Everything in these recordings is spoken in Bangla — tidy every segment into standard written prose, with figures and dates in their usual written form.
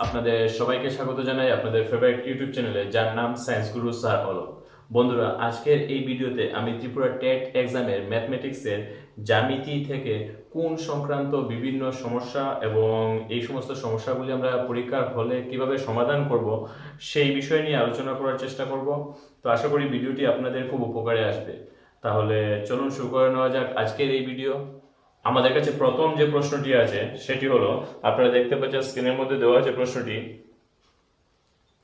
আপনাদের সবাইকে স্বাগত জানাই আপনাদের ফেভারিট ইউটিউব চ্যানেলে, যার নাম সায়েন্স গুরু স্যার অলক। বন্ধুরা, আজকের এই ভিডিওতে আমি ত্রিপুরা টেট এক্সামের ম্যাথমেটিক্সের জ্যামিতি থেকে কোন সংক্রান্ত বিভিন্ন সমস্যা এবং এই সমস্ত সমস্যাগুলি আমরা পরীক্ষার হলে কিভাবে সমাধান করব সেই বিষয় নিয়ে আলোচনা করার চেষ্টা করব। তো আশা করি ভিডিওটি আপনাদের খুব উপকারে আসবে। তাহলে চলুন শুরু করে নেওয়া যাক আজকের এই ভিডিও। আমাদের কাছে প্রথম যে প্রশ্নটি আছে সেটি হলো, আপনারা দেখতে পাচ্ছেন স্ক্রিনের মধ্যে দেওয়া আছে প্রশ্নটি,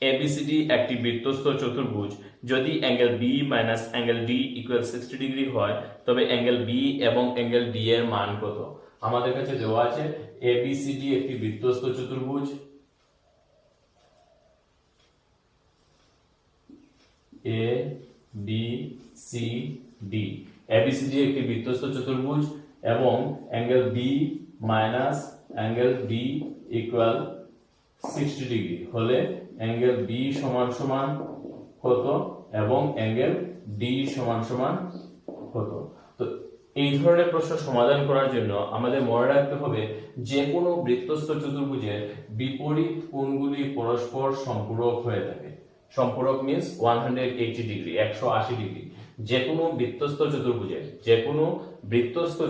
এবিসিডি একটি বৃত্তস্থ চতুর্ভুজ, যদি angle B minus angle D equal 60 degree হয় তবে অ্যাঙ্গেল বি এবং অ্যাঙ্গেল ডি এর মান কত? আমাদের কাছে দেওয়া আছে এবিসিডি একটি বৃত্তস্থ চতুর্ভুজ, A B C D. A B C D একটি বৃত্তস্থ চতুর্ভুজ এবং angle B minus angle D equal 60 degree হলে অ্যাঙ্গেল বি সমান সমান কত এবং অ্যাঙ্গেল ডি সমান সমান কত? তো এই ধরনের প্রশ্ন সমাধান করার জন্য আমাদের মনে রাখতে হবে যে কোনো বৃত্তস্থ চতুর্ভুজের বিপরীত কোণগুলি পরস্পর সম্পূরক হয়ে থাকে। সম্পূরক মিন্স 180 ডিগ্রি, 180 ডিগ্রি। যে কোনো বৃত্তস্থ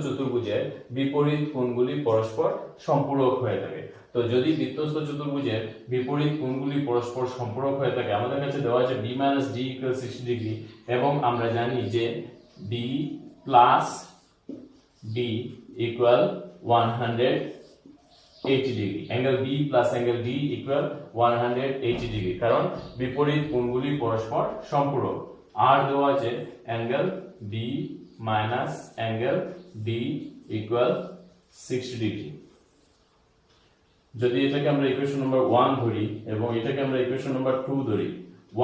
চতুর্ভুজের বিপরীত কোণগুলি পরস্পর সম্পূরক হয়ে থাকে। তো যদি বৃত্তস্থ চতুর্ভুজের বিপরীত কোণগুলি পরস্পর সম্পূরক হয়ে থাকে, আমাদের কাছে দেওয়া আছে b - d = 60 ডিগ্রি এবং আমরা জানি যে b + d = 180 degree. Angle b + angle d = 180 degree, কারণ বিপরীত কোণগুলি পরস্পর সম্পূরক। আর দেওয়া আছে angle b minus angle d = 60 degree. যদি এটাকে আমরা ইকুয়েশন নাম্বার 1 ধরি এবং এটাকে আমরা ইকুয়েশন নাম্বার 2 ধরি,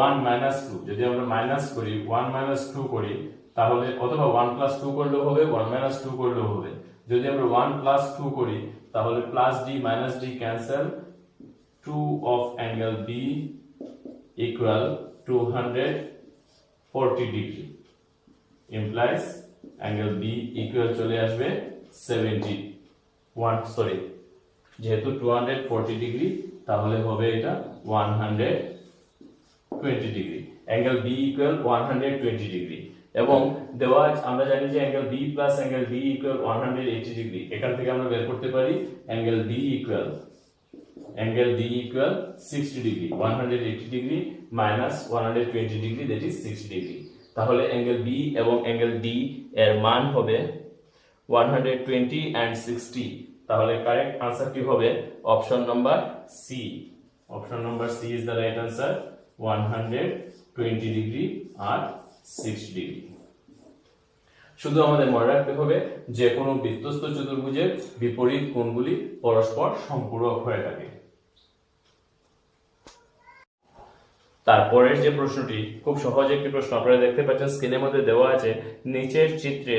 1 - 2 যদি আমরা মাইনাস করি, 1 - 2 করি, তাহলে অথবা 1 + 2 করলেও হবে, 1 - 2 করলেও হবে। যদি আমরা 1 + 2 করি তাহলে plus d minus d cancel, 2 of angle b equal 240 degree implies angle b equal চলে আসবে 71, সরি, যেহেতু 240 ডিগ্রি তাহলে হবে এটা 120 degree. Angle b equal 120 degree এবং দেওয়া আমরা জানি যে angle b + angle d = 180 degree. এখান থেকে আমরা বের করতে পারি angle d equal 60 degree, 180 degree minus 120 degree, that is 60 degree. তাহলে অ্যাঙ্গেল b এবং অ্যাঙ্গেল d এর মান হবে 120 and 60। তাহলে কারেক্ট আনসারটি হবে option number C. Option number C is the right answer, 120 degree আর 60 ডিগ্রি। শুধু আমাদের মনে রাখতে হবে যে কোনো বৃত্তস্থ চতুর্ভুজের বিপরীত কোণগুলি পরস্পর সম্পূরক হয়ে থাকে। তারপরের যে প্রশ্নটি খুব সহজ একটি প্রশ্ন, আপনারা দেখতে পাচ্ছেন স্ক্রিনের মধ্যে দেওয়া আছে, নিচের চিত্রে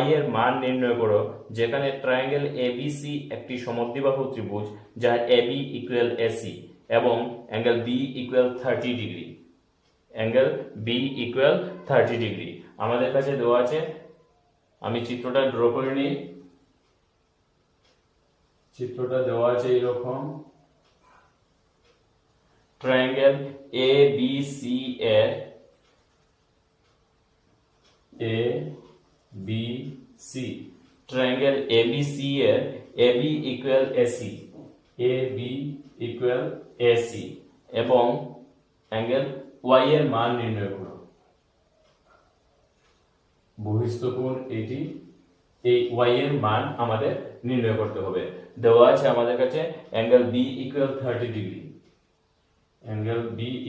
y এর মান নির্ণয় করো যেখানে ট্রায়াঙ্গেল ABC একটি সমদ্বিবাহু ত্রিভুজ যার AB = AC এবং angle B = 30 degree. Angle B = 30 degree আমাদের কাছে দেওয়া আছে। আমি চিত্রটা ড্র করে নিই। চিত্রটা দেওয়া আছে এরকম, ট্রায়াঙ্গেল ABC এর ট্রায়াঙ্গেল ABC এর AB = AC, AB = AC এবং অ্যাঙ্গেল y এর মান নির্ণয় করো। বহিস্থ কোণ এটি, এই y এর মান আমাদের নির্ণয় করতে হবে। দেওয়া আছে আমাদের কাছে angle B = 30 degree, angle B =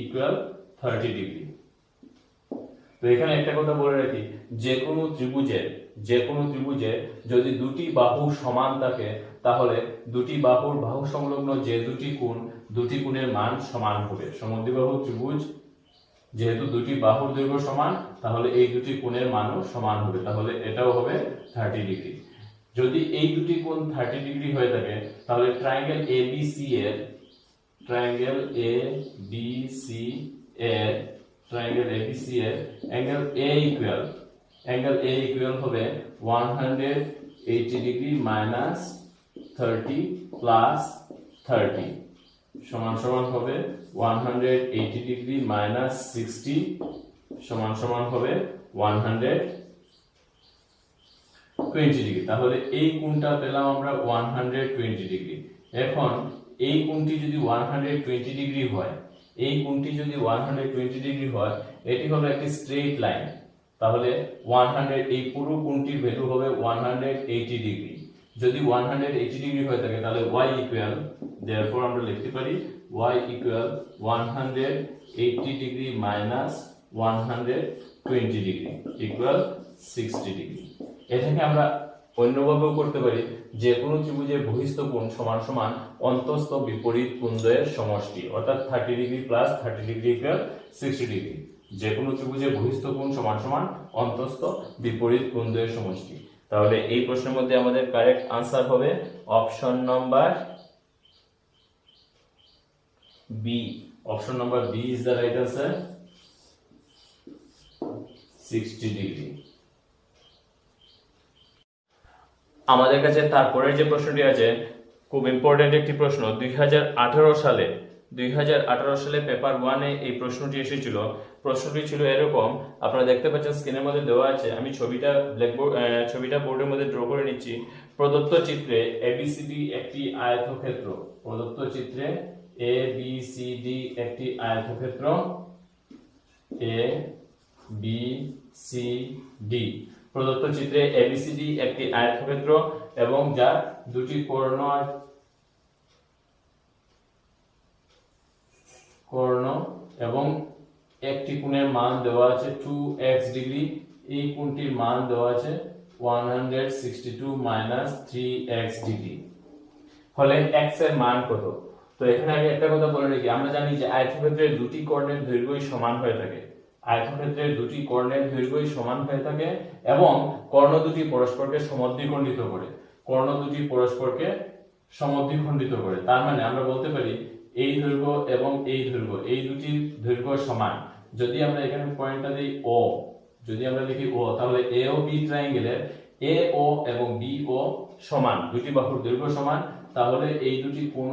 30 degree. তো এখানে একটা কথা বলে রাখি, যে কোনো ত্রিভুজে যদি দুটি বাহু সমান থাকে তাহলে দুটি বাহুর বাহু সংলগ্ন যে দুটি কোণের মান সমান হবে। সমদ্বিবাহু ত্রিভুজ যেহেতু দুটি বাহুর দৈর্ঘ্য সমান, তাহলে এই দুটি কোণের মানও সমান হবে, তাহলে এটাও হবে 30 ডিগ্রি। যদি এই দুটি কোণ 30 ডিগ্রি হয়ে থাকে তাহলে ট্রায়াঙ্গেল ABC এর অ্যাঙ্গেল A ইকুয়াল হবে 180 ডিগ্রি মাইনাস 30 প্লাস 30 সমান সমান হবে 180 ডিগ্রি মাইনাস 60 সমান সমান হবে 120 ডিগ্রি। তাহলে এই কোণটা পেলাম আমরা 120 ডিগ্রি। এখন এই কোণটি যদি 120 ডিগ্রি হয়, এই কোণটি যদি 120 ডিগ্রি হয়, এটি হলো একটি স্ট্রেইট লাইন। তাহলে 100 এই পুরো কোণটির ভ্যালু হবে 180 ডিগ্রি। যদি 180 ডিগ্রি হয়ে থাকে তাহলে y ইকুয়াল, therefore আমরা লিখতে পারি y equal 180 degree minus 120 degree equal 60 degree. এটাকে আমরা অন্যভাবেও করতে পারি, যে কোনো ত্রিভুজের বহিস্থ কোণ সমান সমান অন্তঃস্থ বিপরীত কোণদ্বয়ের সমষ্টি, অর্থাৎ 30 degree plus 30 degree equal 60 degree. যে কোনো ত্রিভুজের বহিস্থ কোণ সমান সমান অন্তঃস্থ বিপরীত কোণদ্বয়ের সমষ্টি। তাহলে এই প্রশ্নের মধ্যে আমাদের কারেক্ট আনসার হবে option number B. Option number B is the right answer, 60 degree. আমাদের কাছে তারপরের যে প্রশ্নটি আছে খুব ইম্পর্টেন্ট একটি প্রশ্ন। 2018 সালে পেপার 1-এ এই প্রশ্নটি এসেছিল। প্রশ্নটি ছিল এরকম, আপনারা দেখতে পাচ্ছেন স্ক্রিনের মধ্যে দেওয়া আছে, আমি ছবিটা বোর্ডের মধ্যে ড্র করে নিচ্ছি। প্রদত্ত চিত্রে এবিসিডি একটি আয়তক্ষেত্র, প্রদত্ত চিত্রে এবিসিডি একটি আয়তক্ষেত্র, এ বি সি ডি প্রদত্ত চিত্রে এবিসিডি একটি আয়তক্ষেত্র এবং যার দুটি কর্ণ এবং একটি কোণের মান দেওয়া আছে 2x ডিগ্রি। এই কোণটির মান দেওয়া আছে 162 মাইনাস 3x ডিগ্রি। হলে x এর মান কত? তো এখানে আমি একটা কথা বলে রাখি, আমরা জানি যে আয়তক্ষেত্রের দুটি কর্ণের দৈর্ঘ্যই সমান হয়ে থাকে। আয়তক্ষেত্রের দুটি কর্ণের দৈর্ঘ্যই সমান হয়ে থাকে এবং কর্ণ দুটি পরস্পরকে সমদ্বিখণ্ডিত করে, কর্ণ দুটি পরস্পরকে সমদ্বিখণ্ডিত করে। তার মানে আমরা বলতে পারি এই দৈর্ঘ্য এবং এই দৈর্ঘ্য, এই দুটি দৈর্ঘ্য সমান। যদি আমরা এখানে পয়েন্টটা দিই ও, যদি আমরা লিখি ও, তাহলে এ ও বি ট্রায়াঙ্গেলের এ ও এবং বি ও সমান, দুটি বাহুর দৈর্ঘ্য সমান, তাহলে এই দুটি কোণ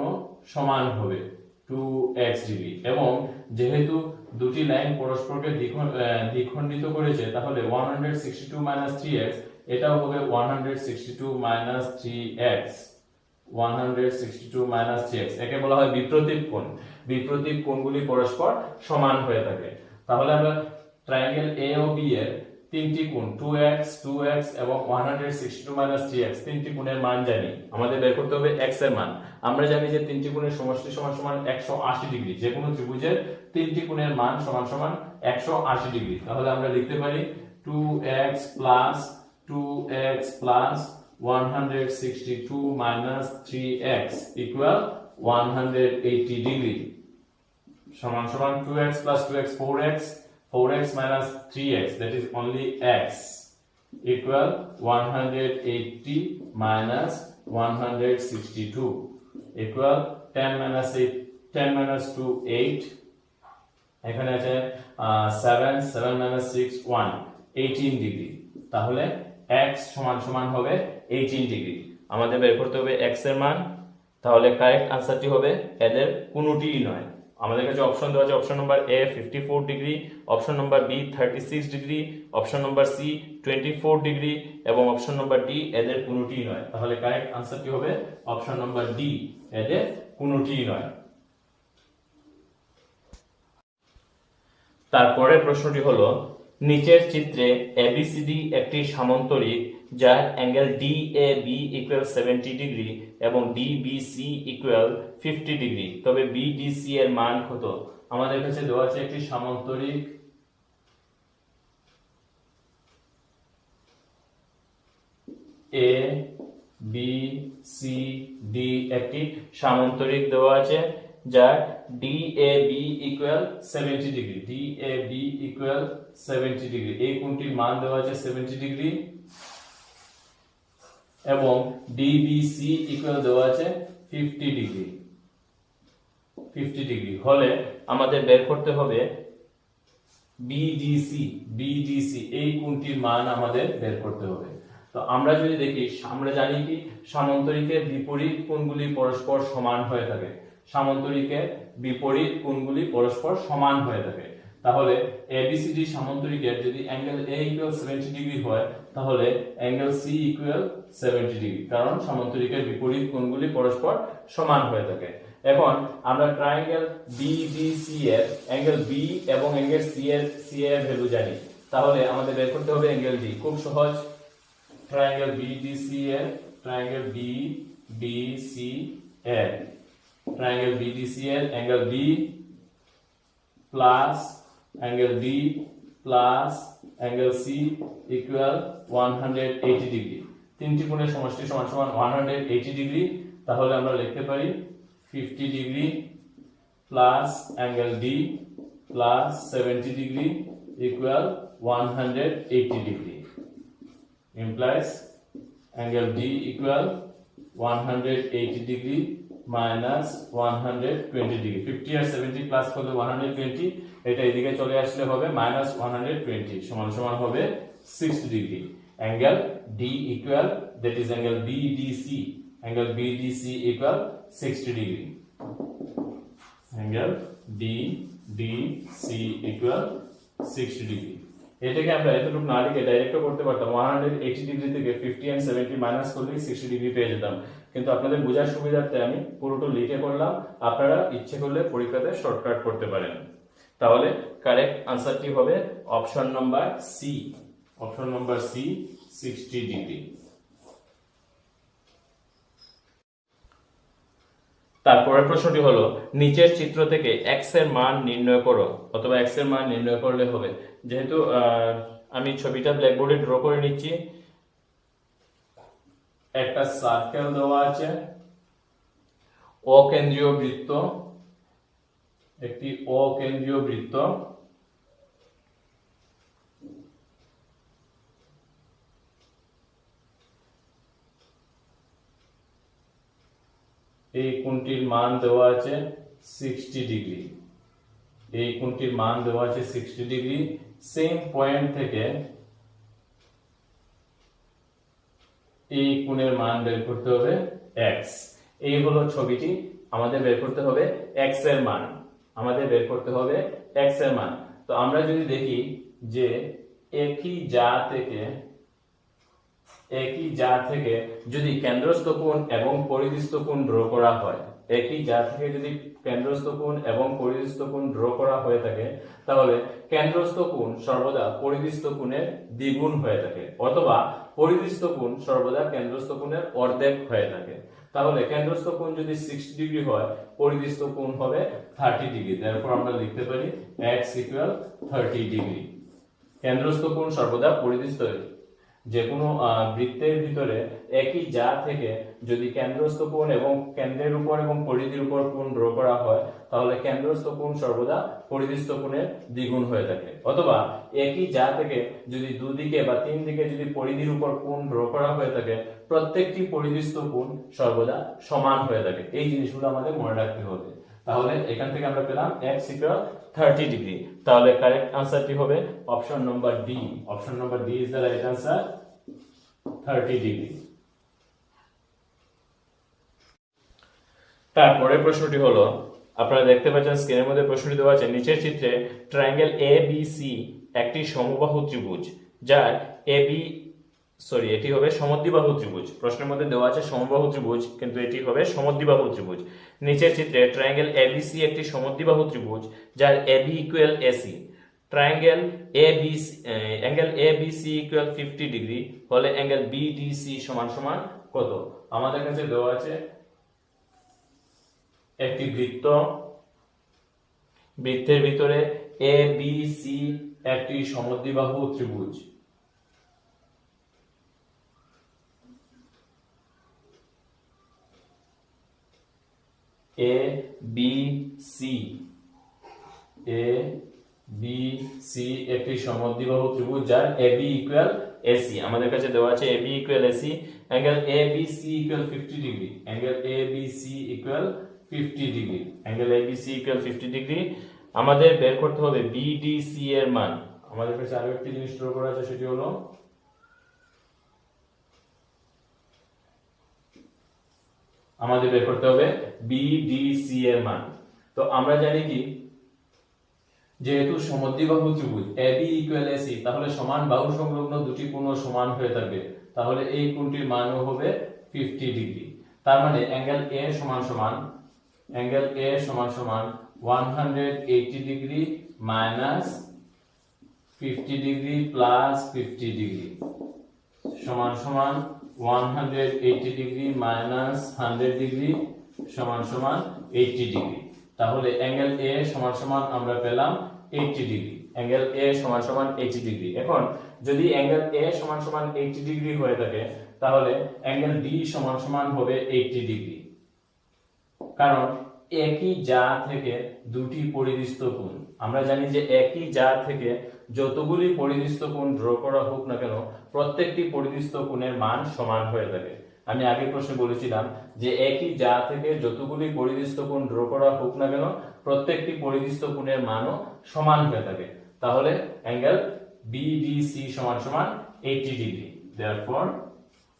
সমান হবে 2x ডিগ্রি। এবং যেহেতু দুটি লাইন পরস্পরকে দ্বিখণ্ডিত করেছে, তাহলে 162 মাইনাস 3x এটাও হবে 162 মাইনাস 3x, 162 মাইনাস 3x। একে বলা হয় বিপ্রতীপ কোণ। বিপ্রতীপ কোণগুলি পরস্পর সমান হয়ে থাকে। তাহলে আমরা ট্রায়াঙ্গেল এ ও বি এর তিনটি কোণ 2x, 2x এবং 162 মাইনাস 3x তিনটি কোণের মান জানি। আমাদের বের করতে হবে x এর মান। আমরা জানি যে তিনটি কোণের সমষ্টি সমান সমান 180 ডিগ্রি। যে কোনো ত্রিভুজের তিনটি কোণের মান সমান সমান 180 ডিগ্রি। তাহলে আমরা লিখতে পারি 2x plus 162 minus 3x equal 180 degree সমান সমান 2x plus 2x 4x minus 3x, that is only x, equal 180 minus 162 equal 10 minus 2 8, এখানে আছে 7 minus 6 1, 18 ডিগ্রি। তাহলে x সমান সমান হবে 18 ডিগ্রি। আমাদের বের করতে হবে x এর মান। তাহলে কারেক্ট আনসারটি হবে এদের কোনোটিই নয়। আমাদের কাছে অপশন দেওয়া আছে option number A 54 degree, option number B 36 degree, option number C 24 degree এবং অপশন নাম্বার ডি এদের কোনোটিই নয়। তাহলে কারেক্ট আনসারটি হবে অপশন নাম্বার ডি, এদের কোনোটিই নয়। তারপরের প্রশ্নটি হলো, নিচের চিত্রে এবিসিডি একটি সামান্তরিক যার অ্যাঙ্গেল DAB ইকুয়াল 70 ডিগ্রি এবং DBC ইকুয়াল 50 ডিগ্রি, তবে BDC এর মান কত? আমাদের কাছে দেওয়া আছে একটি সামান্তরিক ABCD, একটি সামান্তরিক দেওয়া আছে যার DAB equal 70 degree, DAB equal 70 degree. এই কোণটির মান দেওয়া আছে 70 ডিগ্রি এবং DBC ইকুয়াল দেওয়া আছে 50 ডিগ্রি, 50 ডিগ্রি। হলে আমাদের বের করতে হবে BDC, এই কোণটির মান আমাদের বের করতে হবে। তো আমরা যদি দেখি, আমরা জানি কি সামান্তরিকের বিপরীত কোণগুলি পরস্পর সমান হয়ে থাকে। সামান্তরিকের বিপরীত কোণগুলি পরস্পর সমান হয়ে থাকে। তাহলে ABCD সামান্তরিকের যদি অ্যাঙ্গেল A ইকুয়াল 70 ডিগ্রি হয় তাহলে অ্যাঙ্গেল C ইকুয়াল 70 ডিগ্রি, কারণ সামান্তরিকের বিপরীত কোণগুলি পরস্পর সমান হয়ে থাকে। এখন আমরা ট্রায়াঙ্গেল BBC এর অ্যাঙ্গেল B এবং অ্যাঙ্গেল C এর ভ্যালু জানি, তাহলে আমাদের বের করতে হবে অ্যাঙ্গেল D। খুব সহজ। ট্রায়াঙ্গেল BDC এর ট্রায়াঙ্গেল BDC এর ট্রায়াঙ্গেল BDC এর angle B plus angle D plus angle C equal 180 degree. তিনটি কোণের সমষ্টি সমান সমান 180 ডিগ্রি। তাহলে আমরা লিখতে পারি 50 degree plus angle D plus 70 degree equal 180 degree implies angle D equal 180 degree minus 120 degree। 50 আর 70 প্লাস করলে 120, এটা এদিকে চলে আসলে হবে minus 120 সমান সমান হবে 60 degree. angle D equal, that is angle BDC, angle BDC equal 60 degree। angle BDC equal 60 degree। এটাকে আমরা এতটুকু না লিখে ডাইরেক্ট করতে পারতাম, 180 ডিগ্রি থেকে 50 and 70 মাইনাস করলে 60 ডিগ্রি পেয়ে যেতাম, কিন্তু আপনাদের বোঝার সুবিধার্থে আমি পুরোটা লিখে করলাম। আপনারা ইচ্ছে করলে পরীক্ষাতে শর্টকাট করতে পারেন। তাহলে কারেক্ট আনসারটি হবে option number C. Option number C, 60 degree. তারপরের প্রশ্নটি হলো নিচের চিত্র থেকে x এর মান নির্ণয় করো, অথবা x এর মান নির্ণয় করলে হবে। যেহেতু আমি ছবিটা ব্ল্যাকবোর্ডে ড্র করে নিচ্ছি। একটা সার্কেল দেওয়া আছে, অকেন্দ্রীয় বৃত্ত, একটি অকেন্দ্রীয় বৃত্ত, এই কোণটির মান দেওয়া আছে 60 ডিগ্রি। এই কোণটির মান দেওয়া আছে 60 ডিগ্রি। সেম পয়েন্ট থেকে এই কোণের মান বের করতে হবে x। এই হলো ছবিটি, আমাদের বের করতে হবে x এর মান। আমাদের বের করতে হবে x এর মান। তো আমরা যদি দেখি যে একই যা থেকে যদি কেন্দ্রস্থ কোণ এবং পরিধিস্থ কোণ ড্র করা হয়, একই যা থেকে যদি কেন্দ্রস্থ কোণ এবং পরিধিস্থ কোণ ড্র করা হয়ে থাকে, তাহলে কেন্দ্রস্থ কোণ সর্বদা পরিধিস্থ কোণের দ্বিগুণ হয়ে থাকে, অথবা পরিধিস্থ কোণ সর্বদা কেন্দ্রস্থ কোণের অর্ধেক হয়ে থাকে। তাহলে কেন্দ্রস্থ কোণ যদি 60 ডিগ্রি হয়, পরিধিস্থ কোণ হবে 30 ডিগ্রি। তারপর আমরা লিখতে পারি x ইকুয়াল 30 ডিগ্রি। কেন্দ্রস্থ কোণ সর্বদা পরিধিস্থ, যে কোনো বৃত্তের ভিতরে একই যা থেকে যদি কেন্দ্রস্থ কোণ এবং কেন্দ্রের উপর এবং পরিধির উপর কোণ ড্র করা হয়, তাহলে কেন্দ্রস্থ কোণ সর্বদা পরিধিস্থ কোণের দ্বিগুণ হয়ে থাকে, অথবা একই যা থেকে যদি দুদিকে বা তিন দিকে যদি পরিধির উপর কোণ ড্র করা হয়ে থাকে, প্রত্যেকটি পরিধিস্থ কোণ সর্বদা সমান হয়ে থাকে। এই জিনিসগুলো আমাদের মনে রাখতে হবে। তাহলে এখান থেকে আমরা পেলাম x ইকুয়াল 30 ডিগ্রি। তাহলে কারেক্ট আনসারটি হবে option number D. Option number D is the right answer, 30 degree. তারপরে প্রশ্নটি হলো, আপনারা দেখতে পাচ্ছেন স্ক্রিনের মধ্যে প্রশ্নটি দেওয়া আছে, নিচের চিত্রে ট্রায়াঙ্গেল ABC একটি সমবাহু ত্রিভুজ, যার এটি হবে সমদ্বিবাহু ত্রিভুজ। প্রশ্নের মধ্যে দেওয়া আছে সমবাহু ত্রিভুজ, কিন্তু এটি হবে সমদ্বিবাহু ত্রিভুজ। নিচের চিত্রে ট্রায়াঙ্গেল ABC একটি সমদ্বিবাহু ত্রিভুজ, যার AB equal AC। Triangle ABC equal 50 degree হলে অ্যাঙ্গেল BDC সমান সমান কত? আমাদের কাছে দেওয়া আছে একটি বৃত্ত, বৃত্তের ভিতরে ABC একটি সমদ্বিবাহু ত্রিভুজ। ABC একটি সমদ্বিবাহু ত্রিভুজ, যার AB ইকুয়াল AC। আমাদের কাছে দেওয়া আছে AB equal AC, angle ABC equal 50 degree. Angle ABC equal 50 degree. Angle ABC equal 50 degree. আমাদের বের করতে হবে BDC এর মান। আমাদের কাছে আরো একটি জিনিস ড্র করা আছে, সেটি হলো আমাদের বের করতে হবে বিডিসি এর মান। তো আমরা জানি কি, যেহেতু সমদ্বিবাহু ত্রিভুজ এবি ইকুয়াল এসি, তাহলে সমান বাহু সংলগ্ন দুটি কোণ সমান হয়ে থাকবে, তাহলে এই কোণটির মানও হবে 50 ডিগ্রি। তার মানে অ্যাঙ্গেল এ সমান সমান 180 degree minus 50 degree plus 50 degree সমান সমান 180 ডিগ্রি মাইনাস 100 ডিগ্রি সমান সমান 80 ডিগ্রি। তাহলে অ্যাঙ্গেল এ সমান সমান আমরা পেলাম 80 ডিগ্রি। অ্যাঙ্গেল এ সমান সমান 80 ডিগ্রি। এখন যদি অ্যাঙ্গেল এ সমান সমান 80 ডিগ্রি হয়ে থাকে, তাহলে অ্যাঙ্গেল বি সমান সমান হবে 80 ডিগ্রি। কারণ একই জা থেকে দুটি পরিদৃষ্ট কোণ, আমরা জানি যে একই জা থেকে যতগুলি পরিদৃষ্ট কোণ ড্র করা হোক না কেন, প্রত্যেকটি পরিদৃষ্ট কোণের মান সমান হয়ে থাকে। আমি আগের প্রশ্নে বলেছিলাম যে একই জা থেকে যতগুলি পরিদৃষ্ট কোণ ড্র করা হোক না কেন, প্রত্যেকটি পরিদৃষ্ট কোণের মানও সমান হয়ে থাকে। তাহলে অ্যাঙ্গেল বিডিসি সমান সমান 80 ডিগ্রি। দেয়ারফর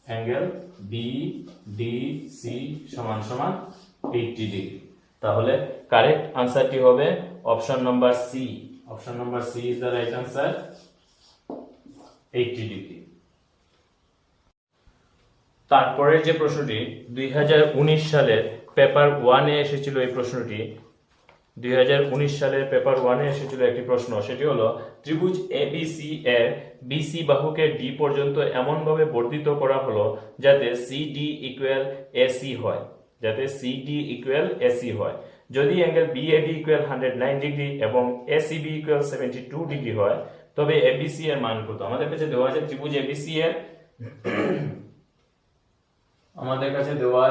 অ্যাঙ্গেল বিডিসি সমান সমান 80 ডিগ্রি। তাহলে কারেক্ট আনসারটি হবে option number C. Option number C is the right answer, 80 degree. তারপরে যে প্রশ্নটি 2019 সালের পেপার 1 এ এসেছিল, এই প্রশ্নটি 2019 সালের পেপার 1 এ এসেছিল একটি প্রশ্ন, সেটি হলো ত্রিভুজ এবিসি এর বিসি বাহুকে ডি পর্যন্ত এমন ভাবে বর্ধিত করা হলো যাতে সিডি ইকুয়াল এসি হয়, যদি অ্যাঙ্গেল বিএডি ইকুয়াল 109 ডিগ্রি এবং এসিবি ইকুয়াল 72 ডিগ্রি হয়, তবে এবিসি এর মান কত? আমাদের কাছে দেওয়া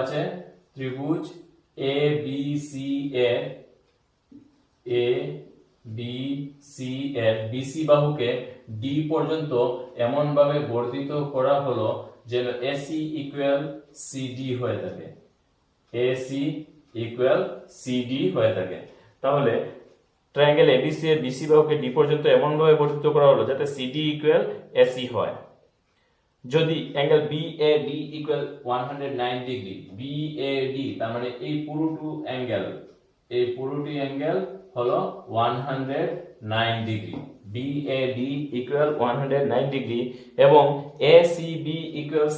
আছে ত্রিভুজ এবিসি এর ত্রিভুজ এবিসি এর বিসি বাহুকে ডি পর্যন্ত এমন ভাবে বর্ধিত করা হলো যেন এসি ইকুয়াল সিডি হয়ে থাকে, তাহলে ট্রায়াঙ্গেল এবিসি এর বিসি বাহুকে ডি পর্যন্ত এমন ভাবে বর্ধিত করা হলো যাতে সিডি ইকুয়াল এসি হয়। যদি angle BAD equal 109 degree, BAD তার মানে এই পুরোটি অ্যাঙ্গেল হলো 109 ডিগ্রি, বিএডি ইকুয়াল 109 ডিগ্রি এবং ACB equal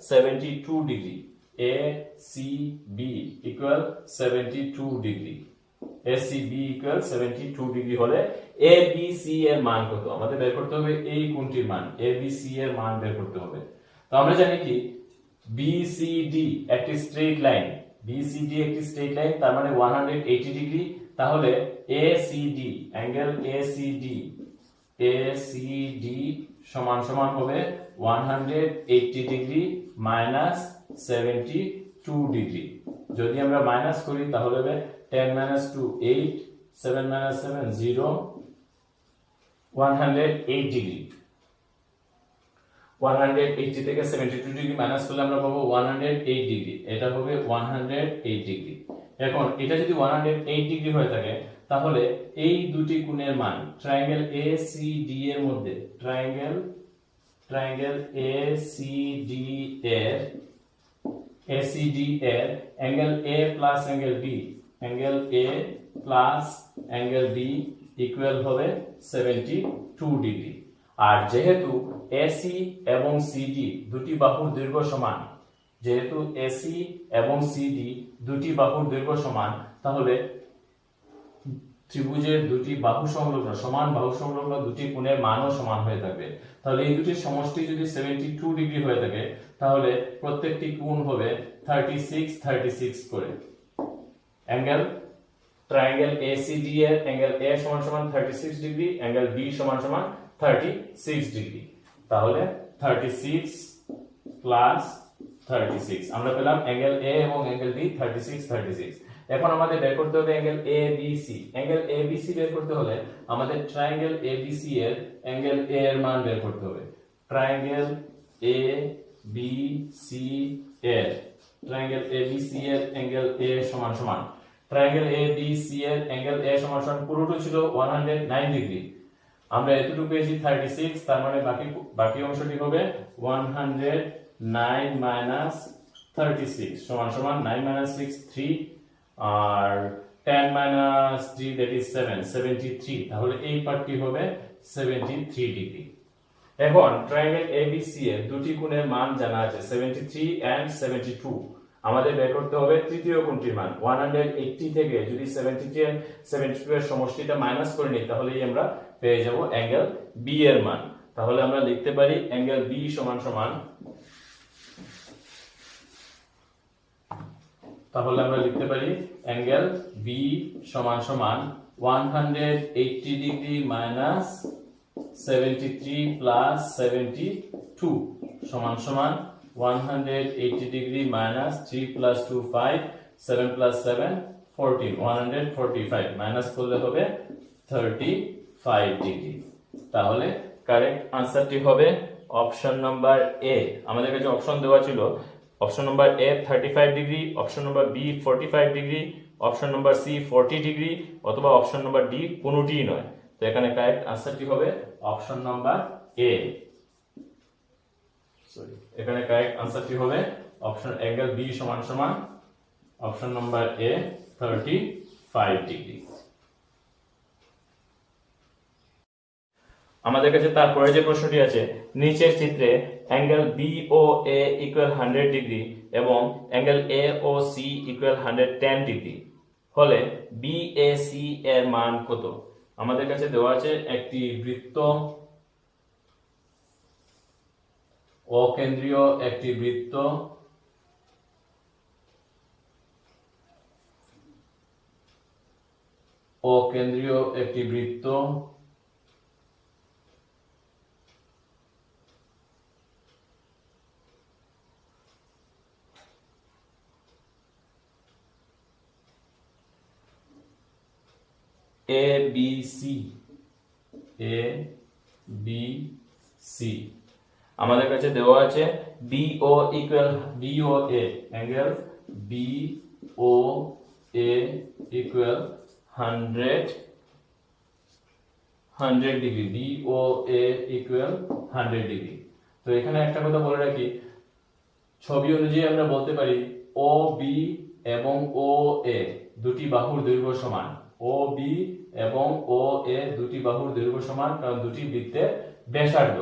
72 degree, ACB equal 72 degree হলে ABC এর মান কত? আমাদের বের করতে হবে এই কোণটির মান, ABC এর মান বের করতে হবে। তো আমরা জানি কি BCD একটি স্ট্রেট লাইন, তার মানে 180 ডিগ্রি। তাহলে ACD অ্যাঙ্গেল ACD সমান সমান হবে 180 ডিগ্রি মাইনাস 72 ডিগ্রি। যদি আমরা মাইনাস করি তাহলে হবে 10 minus 2 8, 7 minus 7 0, 108 ডিগ্রি। 180 থেকে 72 ডিগ্রি মাইনাস করলে আমরা পাবো 108 ডিগ্রি, এটা হবে 108 ডিগ্রি। এখন এটা যদি 108 ডিগ্রি হয়ে থাকে, তাহলে এই দুটি কোণের মান ট্রায়াঙ্গেল ACD এর মধ্যে, ট্রায়াঙ্গেল ACD এর angle A plus angle B, angle A plus angle B equal হবে 72 ডিগ্রি। আর যেহেতু AC এবং CD দুটি বাহুর দৈর্ঘ্য সমান, তাহলে ত্রিভুজের দুটি বাহু সংলগ্ন সমান বাহু সংলগ্ন দুটি কোণের মানও সমান হয়ে থাকবে। তাহলে এই দুটির সমষ্টি যদি 72 ডিগ্রি হয়ে থাকে, তাহলে প্রত্যেকটি কোণ হবে 36 করে। ট্রায়াঙ্গেল ACD এর অ্যাঙ্গেল A সমান সমান 36 ডিগ্রি, অ্যাঙ্গেল B সমান সমান 36 ডিগ্রি। তাহলে 36 প্লাস 36 আমরা পেলাম অ্যাঙ্গেল A এবং অ্যাঙ্গেল B 36। এখন আমাদের বের করতে হবে অ্যাঙ্গেল ABC। অ্যাঙ্গেল ABC বের করতে হলে আমাদের ট্রায়াঙ্গেল ABC এর অ্যাঙ্গেল A এর মান বের করতে হবে। ট্রায়াঙ্গেল ABC এর অ্যাঙ্গেল A সমান সমান, ট্রায়াঙ্গেল ABC এর অ্যাঙ্গেল A সমান সমান পুরোটা ছিল 109 ডিগ্রি, আমরা এতটুকু পেয়েছি 36, তার মানে বাকি অংশটি হবে 108 9 minus 36 সমান সমান 9 minus 6 3 R 10 minus 3 that is 7 73 তাহলে এই পার্টটি হবে 73 ডিগ্রি। এখন ট্রায়াঙ্গেল ABC এর দুটি কোণের মান জানা আছে 73 and 72। আমাদের বের করতে হবে তৃতীয় কোণটির মান 180 থেকে যদি 73 and 72 এর সমষ্টিটা মাইনাস করে নিই তাহলেই আমরা পেয়ে যাব অ্যাঙ্গেল B এর মান। তাহলে আমরা লিখতে পারি অ্যাঙ্গেল B সমান সমান 180 ডিগ্রি মাইনাস 73 প্লাস 72 সমান সমান 180 degree minus 3 plus 2 5 7 plus 7 14 145 minus করলে হবে 35 ডিগ্রি। তাহলে কারেক্ট আনসারটি হবে অপশন নাম্বার এ। আমাদের কাছে অপশন দেওয়া ছিল option number A 35 degree, option number B 45 degree, option number C 40 degree অথবা অপশন নাম্বার ডি কোনোটিই নয়। তো এখানে কারেক্ট আনসারটি হবে অপশন নাম্বার এ। এখানে কারেক্ট আনসারটি হবে অপশন অ্যাঙ্গেল বি সমান সমান অপশন নাম্বার এ 35 ডিগ্রি। আমাদের কাছে তারপরে যে প্রশ্নটি আছে নিচের চিত্রে অ্যাঙ্গেল BOA ইকুয়াল 100 ডিগ্রি এবং অ্যাঙ্গেল AOC ইকুয়াল 110 ডিগ্রি হলে BAC এর মান কত? আমাদের কাছে দেওয়া আছে একটি বৃত্ত, অকেন্দ্রীয় একটি বৃত্ত, অকেন্দ্রীয় একটি বৃত্ত ABC আমাদের কাছে দেওয়া আছে BO equal BOA angle BOA equal 100 degree, BOA equal 100 degree. তো এখানে একটা কথা বলে রাখি, ছবি অনুযায়ী আমরা বলতে পারি OB এবং OA দুটি বাহুর দৈর্ঘ্য সমান। OB এবং OA দুটি বাহুর দৈর্ঘ্য সমান, কারণ দুটি বৃত্তের ব্যাসার্ধ।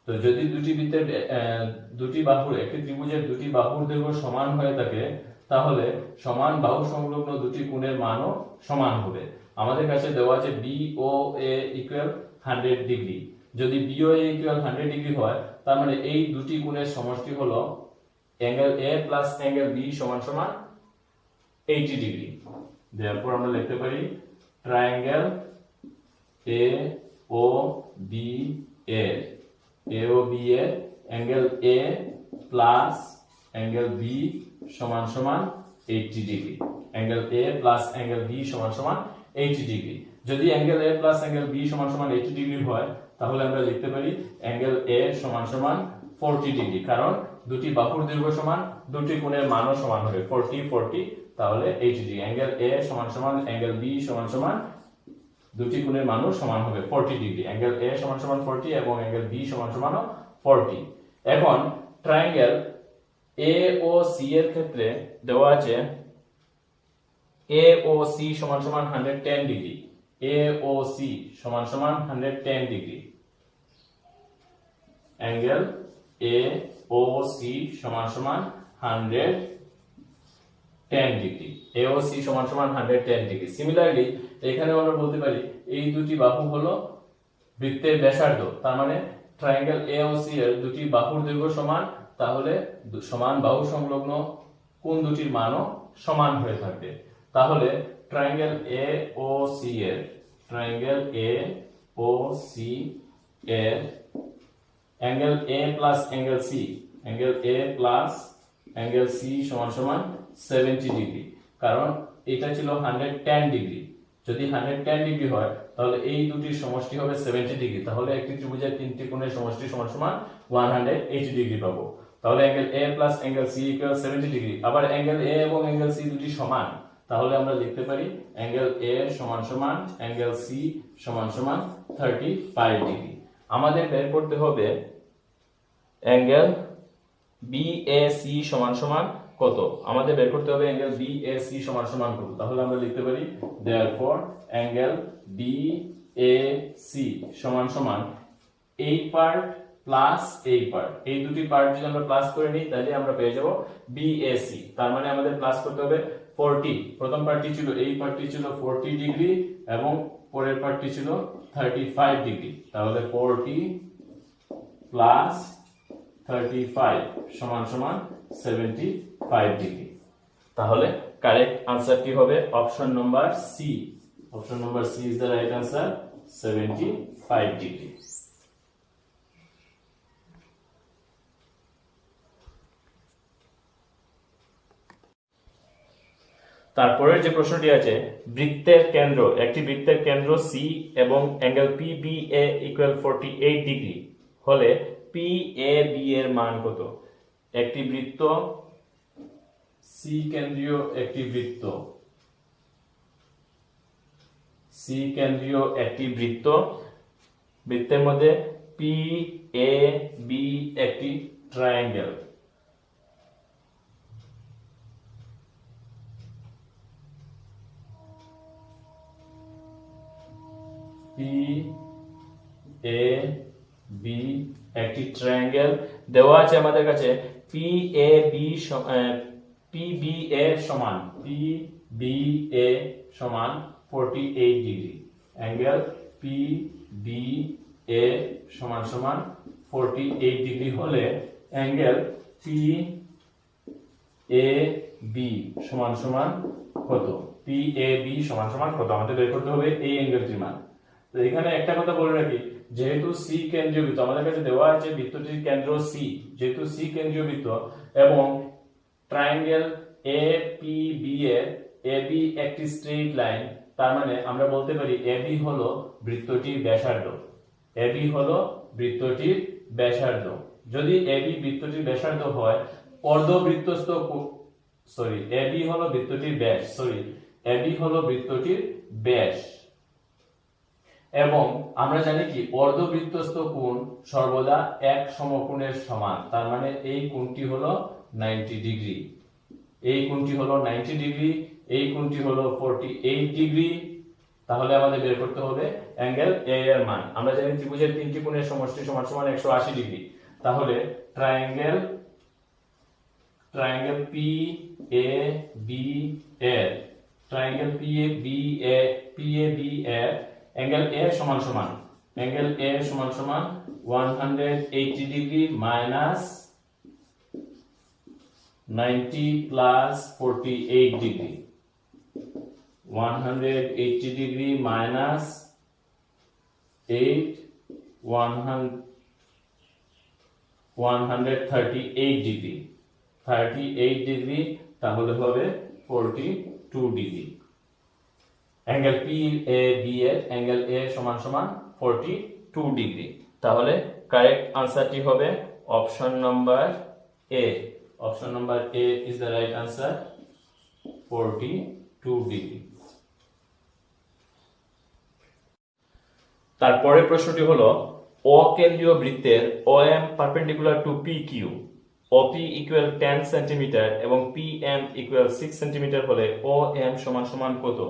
তো যদি দুটি বাহুর একটি ত্রিভুজের দুটি বাহুর দৈর্ঘ্য সমান হয়ে থাকে তাহলে সমান বাহু সংলগ্ন দুটি কোণের মানও সমান হবে। আমাদের কাছে দেওয়া আছে BOA ইকুয়াল 100 ডিগ্রি। যদি BOA ইকুয়াল 100 ডিগ্রি হয় তার মানে এই দুটি কোণের সমষ্টি হলো angle A plus angle B সমান সমান 80 ডিগ্রি। Therefore আমরা লিখতে পারি ট্রায়াঙ্গেল AOB এর angle A plus angle B সমান সমান 80 degree. Angle A plus angle B সমান সমান 80 ডিগ্রি। যদি angle A plus angle B সমান সমান 80 ডিগ্রি হয় তাহলে আমরা লিখতে পারি অ্যাঙ্গেল A সমান সমান 40 ডিগ্রি, কারণ দুটি বাহুর দৈর্ঘ্য সমান, দুটি কোণের মানও সমান হবে 40 40, তাহলে 80 ডিগ্রি। অ্যাঙ্গেল A সমান সমান অ্যাঙ্গেল B সমান সমান দুটি কোণের মানও সমান হবে 40 ডিগ্রি। অ্যাঙ্গেল A সমান সমান 40 এবং অ্যাঙ্গেল B সমান সমান 40। এখন ট্রায়াঙ্গেল AOC এর ক্ষেত্রে দেওয়া আছে AOC সমান সমান 110 ডিগ্রি। AOC সমান সমান 110 ডিগ্রি। অ্যাঙ্গেল AOC সমান সমান 110 ডিগ্রি। AOC সমান সমান 110 ডিগ্রি। সিমিলারলি এখানে আমরা বলতে পারি এই দুটি বাহু হলো বৃত্তের ব্যাসার্ধ, তার মানে ট্রায়াঙ্গেল AOC এর দুটি বাহুর দৈর্ঘ্য সমান, তাহলে সমান বাহু সংলগ্ন কোণ দুটির মানও সমান হয়ে থাকবে। তাহলে ট্রায়াঙ্গেল AOC এর angle A plus angle C, angle A plus angle C সমান সমান 70 ডিগ্রি, কারণ এটা ছিল 110 ডিগ্রি। যদি 110 ডিগ্রি হয় তাহলে এই দুটির সমষ্টি হবে 70 ডিগ্রি, তাহলে একটি ত্রিভুজের তিনটি কোণের সমষ্টি সমান সমান 180 ডিগ্রি পাবো। তাহলে angle A plus angle C equal 70 degree. আবার অ্যাঙ্গেল A এবং অ্যাঙ্গেল C দুটি সমান, তাহলে আমরা লিখতে পারি অ্যাঙ্গেল A সমান সমান অ্যাঙ্গেল C সমান সমান 35 ডিগ্রি। আমাদের বের করতে হবে অ্যাঙ্গেল BAC সমান সমান কত? আমাদের বের করতে হবে অ্যাঙ্গেল BAC সমান সমান কত। তাহলে আমরা লিখতে পারি therefore অ্যাঙ্গেল BAC সমান সমান এই পার্ট প্লাস এই পার্ট, এই দুটি পার্ট যদি আমরা প্লাস করে নিই তাহলে আমরা পেয়ে যাব BAC। তার মানে আমাদের প্লাস করতে হবে 40। প্রথম পার্টটি ছিল, এই পার্টটি ছিল 40 ডিগ্রি এবং পরের পার্টটি ছিল 35 ডিগ্রি। তাহলে 40 প্লাস 35 সমান সমান 75 ডিগ্রি। তাহলে কারেক্ট আনসারটি হবে option number C. Option number C is the right answer, 75 degree. তারপরের যে প্রশ্নটি আছে, বৃত্তের কেন্দ্র, একটি বৃত্তের কেন্দ্র সি এবং অ্যাঙ্গেল PBA ইকুয়াল 48 ডিগ্রি হলে PAB এর মান কত? একটি বৃত্ত, সি কেন্দ্রীয় একটি বৃত্ত, সি কেন্দ্রীয় একটি বৃত্ত, বৃত্তের মধ্যে PAB একটি ট্রায়াঙ্গেল, PAB একটি ট্রায়াঙ্গেল দেওয়া আছে আমাদের কাছে। PBA সমান 48 ডিগ্রি। অ্যাঙ্গেল PBA সমান সমান 48 ডিগ্রি হলে অ্যাঙ্গেল PAB সমান সমান কত? PAB সমান সমান কত আমাদের বের করতে হবে এই অ্যাঙ্গেলটির মান। তো এখানে একটা কথা বলে রাখি, যেহেতু সি কেন্দ্রীয় বৃত্ত আমাদের কাছে দেওয়া আছে, বৃত্তটির কেন্দ্র সি, যেহেতু সি কেন্দ্রীয় বৃত্ত এবং ট্রায়াঙ্গেল APB এর AB একটি স্ট্রেইট লাইন, তার মানে আমরা বলতে পারি AB হলো বৃত্তটির ব্যাসার্ধ। AB হলো বৃত্তটির ব্যাসার্ধ। যদি AB বৃত্তটির ব্যাসার্ধ হয়, অর্ধবৃত্তস্থ AB হলো বৃত্তটির ব্যাস, AB হলো বৃত্তটির ব্যাস। এবং আমরা জানি কি অর্ধবৃত্তস্থ কোণ সর্বদা এক সমকোণের সমান, তার মানে এই কোণটি হলো 90 ডিগ্রি, এই কোণটি হলো 90 ডিগ্রি, এই কোণটি হলো 48 ডিগ্রি। তাহলে আমাদের বের করতে হবে অ্যাঙ্গেল A এর মান। আমরা জানি ত্রিভুজের তিনটি কোণের সমষ্টি সমান সমান 180 ডিগ্রি। তাহলে ট্রায়াঙ্গেল PAB এর অ্যাঙ্গেল A সমান সমান 180 degree minus 90 plus 48 degree, 180 degree minus 138 degree, 38 degree, তাহলে হবে 42 ডিগ্রি। অ্যাঙ্গেল PAB এর অ্যাঙ্গেল A সমান সমান 42 ডিগ্রি। তাহলে কারেক্ট আনসারটি হবে option number A। Option number A is the right answer, 42 degree. তারপরে প্রশ্নটি হলো, অকেন্দ্রীয় বৃত্তের OM perpendicular to PQ, OP equal 10 centimetre এবং PM ইকুয়াল 6 সেন্টিমিটার হলে OM সমান সমান কত?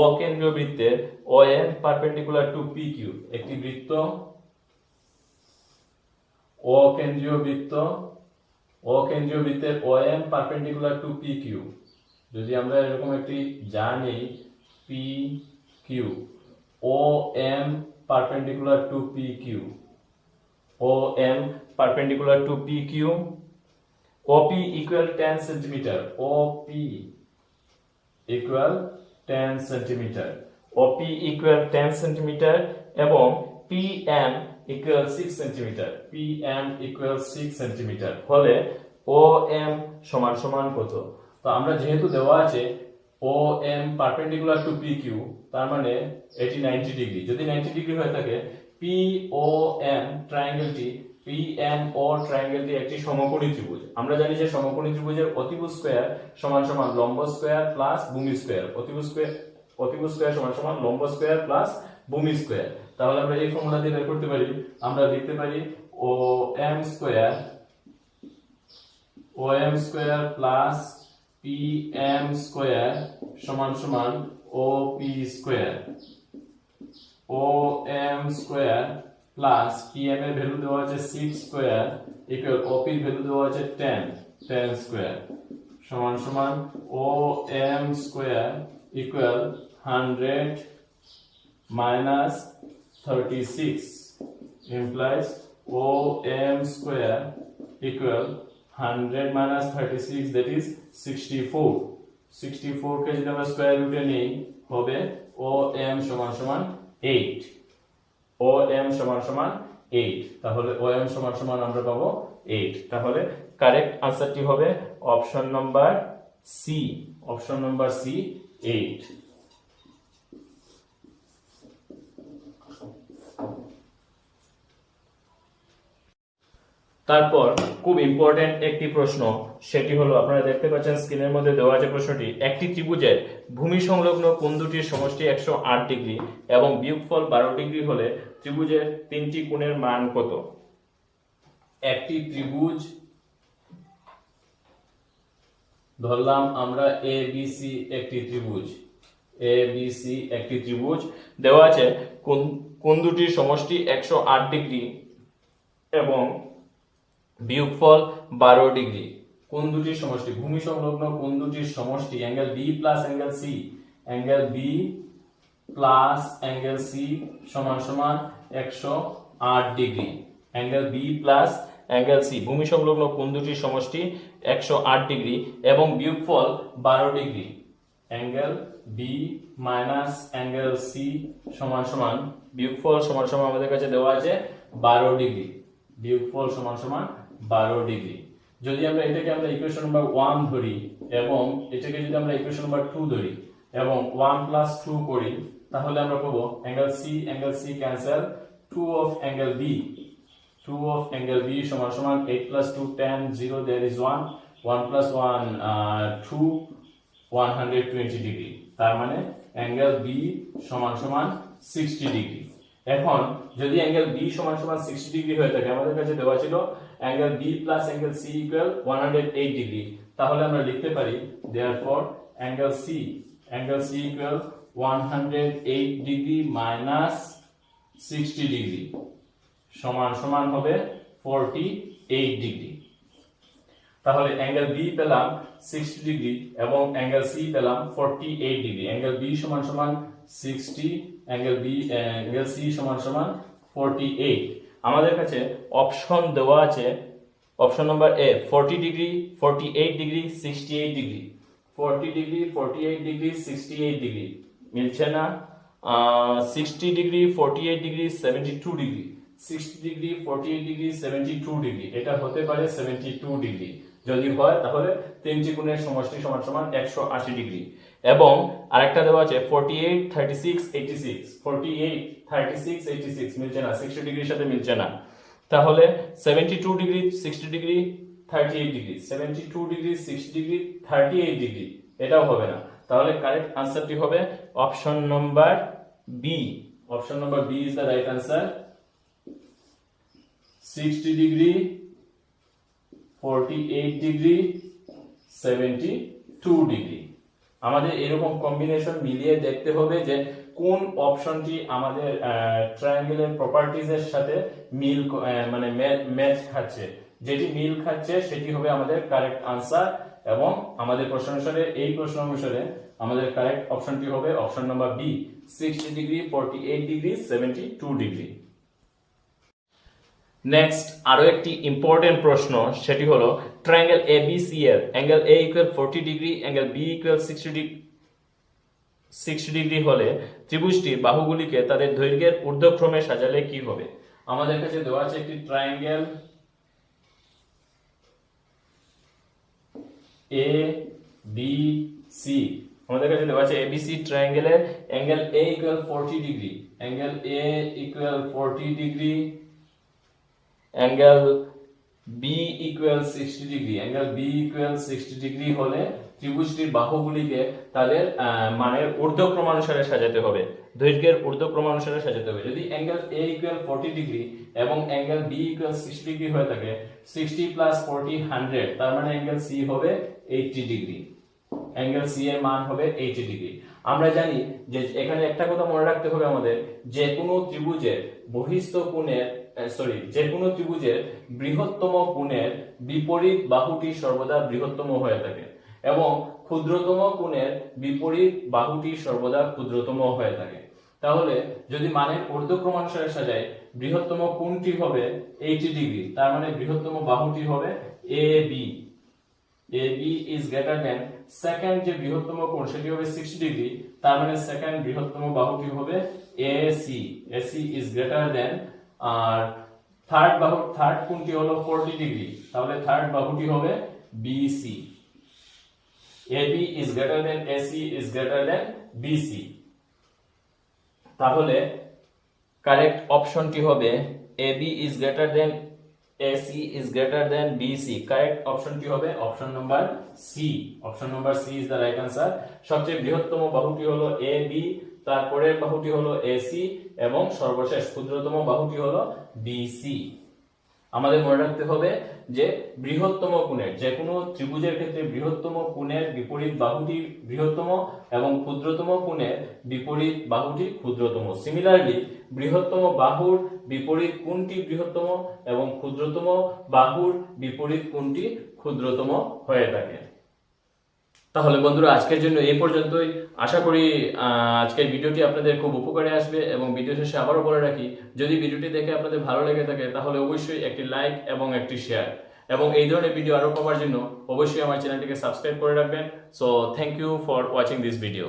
অকেন্দ্রীয় বৃত্তের OM পারপেন্ডিকুলার টু PQ, একটি বৃত্ত, অকেন্দ্রীয় বৃত্তের OM পারপেন্ডিকুলার টু PQ। যদি আমরা এরকম একটি জানি PQ, OM perpendicular to PQ, OM perpendicular to PQ, OP equal 10 centimetre, OP equal 10 centimetre, OP equal 10 centimetre এবং PM equal 6 centimetre, PM equal 6 centimetre হলে OM সমান সমান কত? তো আমরা যেহেতু দেওয়া আছে OM পারপেন্ডিকুলার টু PQ, তার মানে এটি 90 ডিগ্রি। যদি 90 ডিগ্রি হয়ে থাকে, POM ট্রায়াঙ্গেলটি, PMO ট্রায়াঙ্গেলটি একটি সমকোণী ত্রিভুজ। আমরা জানি যে সমকোণী ত্রিভুজের অতিভুজ স্কয়ার সমান সমান লম্ব স্কয়ার প্লাস ভূমি স্কয়ার, অতিভুজ স্কয়ার সমান সমান লম্ব স্কয়ার প্লাস ভূমি স্কয়ার। তাহলে আমরা এই ফর্মুলা দিয়ে বের করতে পারি। আমরা লিখতে পারি OM square OM square plus PM square সমান সমান OP square. OM square plus PM এর ভ্যালু দেওয়া আছে 6 স্কয়ার ইকুয়াল OP এর ভ্যালু দেওয়া আছে 10 স্কয়ার সমান সমান OM square equal 100 minus 36 implies OM square equal 100 minus 36 that is 64 কে যদি আমরা স্কয়ার রুটে নেই হবে OM সমান সমান 8 OM সমান সমান 8 তাহলে OM সমান সমান আমরা পাবো 8 তাহলে কারেক্ট আনসারটি হবে অপশন নাম্বার সি 8। তারপর খুব ইম্পর্টেন্ট একটি প্রশ্ন, সেটি হলো আপনারা দেখতে পাচ্ছেন স্ক্রিনের মধ্যে দেওয়া আছে প্রশ্নটি, একটি ত্রিভুজের ভূমি সংলগ্ন কোণ দুটির সমষ্টি 108 ডিগ্রি এবং বিয়োগফল 12 ডিগ্রি হলে ত্রিভুজের তিনটি কোণের মান কত? একটি ত্রিভুজ ধরলাম আমরা ABC একটি ত্রিভুজ দেওয়া আছে কোণ দুটির সমষ্টি 108 ডিগ্রি এবং বিয়োগফল 12 ডিগ্রি। কোণ দুটির সমষ্টি ভূমি সংলগ্ন কোণ দুটির সমষ্টি angle B plus angle C সমান সমান 108 degree. Angle B plus angle C ভূমি সংলগ্ন কোণ দুটির সমষ্টি 108 ডিগ্রি এবং বিয়োগফল 12 degree. Angle B minus angle C সমান সমান বিয়োগফল সমান সমান আমাদের কাছে দেওয়া আছে 12 ডিগ্রি। বিয়োগফল সমান সমান 12 ডিগ্রি। যদি আমরা এটাকে ইকুয়েশন নাম্বার 1 ধরি এবং এটাকে যদি আমরা ইকুয়েশন নাম্বার 2 ধরি এবং 1 প্লাস 2 করি তাহলে আমরা পাবো angle C cancel 2 of angle B সমান সমান 8 plus 2 10 0 there is 1 plus 1 2 120 degree. তার মানে অ্যাঙ্গেল B সমান সমান 60 ডিগ্রি। এখন যদি অ্যাঙ্গেল B সমান সমান 60 ডিগ্রি হয়ে থাকে, আমাদের কাছে দেওয়া ছিল angle B plus angle C equal 108 degree, তাহলে আমরা লিখতে পারি therefore angle C equal 108 degree minus 60 degree সমান সমান হবে 48 ডিগ্রি। তাহলে অ্যাঙ্গেল B পেলাম 60 ডিগ্রি এবং অ্যাঙ্গেল C পেলাম 48 ডিগ্রি। অ্যাঙ্গেল B সমান সমান 60, অ্যাঙ্গেল C সমান সমান 48। আমাদের কাছে অপশন দেওয়া আছে, option number A 40 degree 48 degree 68 degree. 40 degree 48 degree 68 degree মিলছে না। 60 degree 48 degree 72 degree. 60 degree 48 degree 72 degree, এটা হতে পারে 72 ডিগ্রি। যদি হয় তাহলে তিনটি কোণের সমষ্টি সমান সমান 180 ডিগ্রি। এবং আরেকটা দেওয়া আছে 48 36 86। 48 36 86 মিলছে না, 60 ডিগ্রির সাথে মিলছে না। তাহলে 72 degree 60 degree 38 degree, 72 degree 60 degree 38 degree, এটাও হবে না। তাহলে কারেক্ট আনসারটি হবে option number B। Option number B is the right answer. 60 degree 48 degree 72 degree. আমাদের এরকম কম্বিনেশন মিলিয়ে দেখতে হবে যে কোন অপশনটি আমাদের ট্রায়াঙ্গেলের প্রপার্টিজের সাথে মিল মানে ম্যাচ খাচ্ছে। যেটি মিল খাচ্ছে সেটি হবে আমাদের কারেক্ট আনসার। এবং আমাদের প্রশ্ন অনুসারে আমাদের কারেক্ট অপশনটি হবে option number B 60 degree 48 degree 72 degree. Next আরো একটি ইম্পর্টেন্ট প্রশ্ন, সেটি হলো ট্রায়াঙ্গেল ABC এর angle A equal 40 degree angle B equal 60 degree হলে ত্রিভুজটির বাহুগুলিকে তাদের দৈর্ঘ্যের ঊর্ধ্বক্রমে সাজালে কি হবে? আমাদের কাছে দেওয়া আছে একটি ট্রায়াঙ্গেল ABC। আমাদের কাছে দেওয়া আছে ABC ট্রায়াঙ্গেলের angle A equal 40 degree, angle A equal 40 degree, angle B equal 60 degree. Angle B equal 60 degree হলে ত্রিভুজটির বাহুগুলিকে তাদের মানের ঊর্ধ্বক্রমানুসারে সাজাতে হবে, দৈর্ঘ্যের ঊর্ধ্বক্রমানুসারে সাজাতে হবে। যদি অ্যাঙ্গেল A ইকুয়াল 40 ডিগ্রি এবং অ্যাঙ্গেল B ইকুয়াল 60 ডিগ্রি হয়ে থাকে, 60 প্লাস 40 100, তার মানে অ্যাঙ্গেল C হবে 80 ডিগ্রি। অ্যাঙ্গেল C এর মান হবে 80 ডিগ্রি। আমরা জানি যে এখানে একটা কথা মনে রাখতে হবে আমাদের, যে কোনো ত্রিভুজের বহিস্থ কোণের যে কোনো ত্রিভুজের বৃহত্তম কোণের বিপরীত বাহুটি সর্বদা বৃহত্তম হয়ে থাকে এবং ক্ষুদ্রতম কোণের বিপরীত বাহুটি সর্বদা ক্ষুদ্রতম হয়ে থাকে। তাহলে যদি মানের ঊর্ধ্বক্রমানুসারে সাজাই, বৃহত্তম কোণটি হবে 80 ডিগ্রি, তার মানে বৃহত্তম বাহুটি হবে AB। AB is greater than second যে বৃহত্তম কোণ সেটি হবে 60 ডিগ্রি, তার মানে সেকেন্ড বৃহত্তম বাহুটি হবে AC। AC is greater than আর থার্ড কোণটি হলো 40 ডিগ্রি, তাহলে থার্ড বাহুটি হবে BC। AB is greater than AC is greater than BC। তাহলে কারেক্ট অপশনটি হবে AB is greater than AC is greater than BC। Correct অপশনটি হবে option number C। Option number C is the right answer। সবচেয়ে বৃহত্তম বাহুটি হলো AB, তারপরের বাহুটি হলো AC এবং সর্বশেষ ক্ষুদ্রতম বাহুটি হলো BC। আমাদের মনে রাখতে হবে যে বৃহত্তম কোণের, যে কোনো ত্রিভুজের ক্ষেত্রে বৃহত্তম কোণের বিপরীত বাহুটি বৃহত্তম এবং ক্ষুদ্রতম কোণের বিপরীত বাহুটি ক্ষুদ্রতম। সিমিলারলি বৃহত্তম বাহুর বিপরীত কোণটি বৃহত্তম এবং ক্ষুদ্রতম বাহুর বিপরীত কোণটি ক্ষুদ্রতম হয়ে থাকে। তাহলে বন্ধুরা আজকের জন্য এই পর্যন্তই। আশা করি আজকের ভিডিওটি আপনাদের খুব উপকারে আসবে এবং ভিডিও শেষে আবারও বলে রাখি, যদি ভিডিওটি দেখে আপনাদের ভালো লেগে থাকে তাহলে অবশ্যই একটি লাইক এবং একটি শেয়ার, এবং এই ধরনের ভিডিও আরও পাওয়ার জন্য অবশ্যই আমার চ্যানেলটিকে সাবস্ক্রাইব করে রাখবেন। So thank you for watching this video.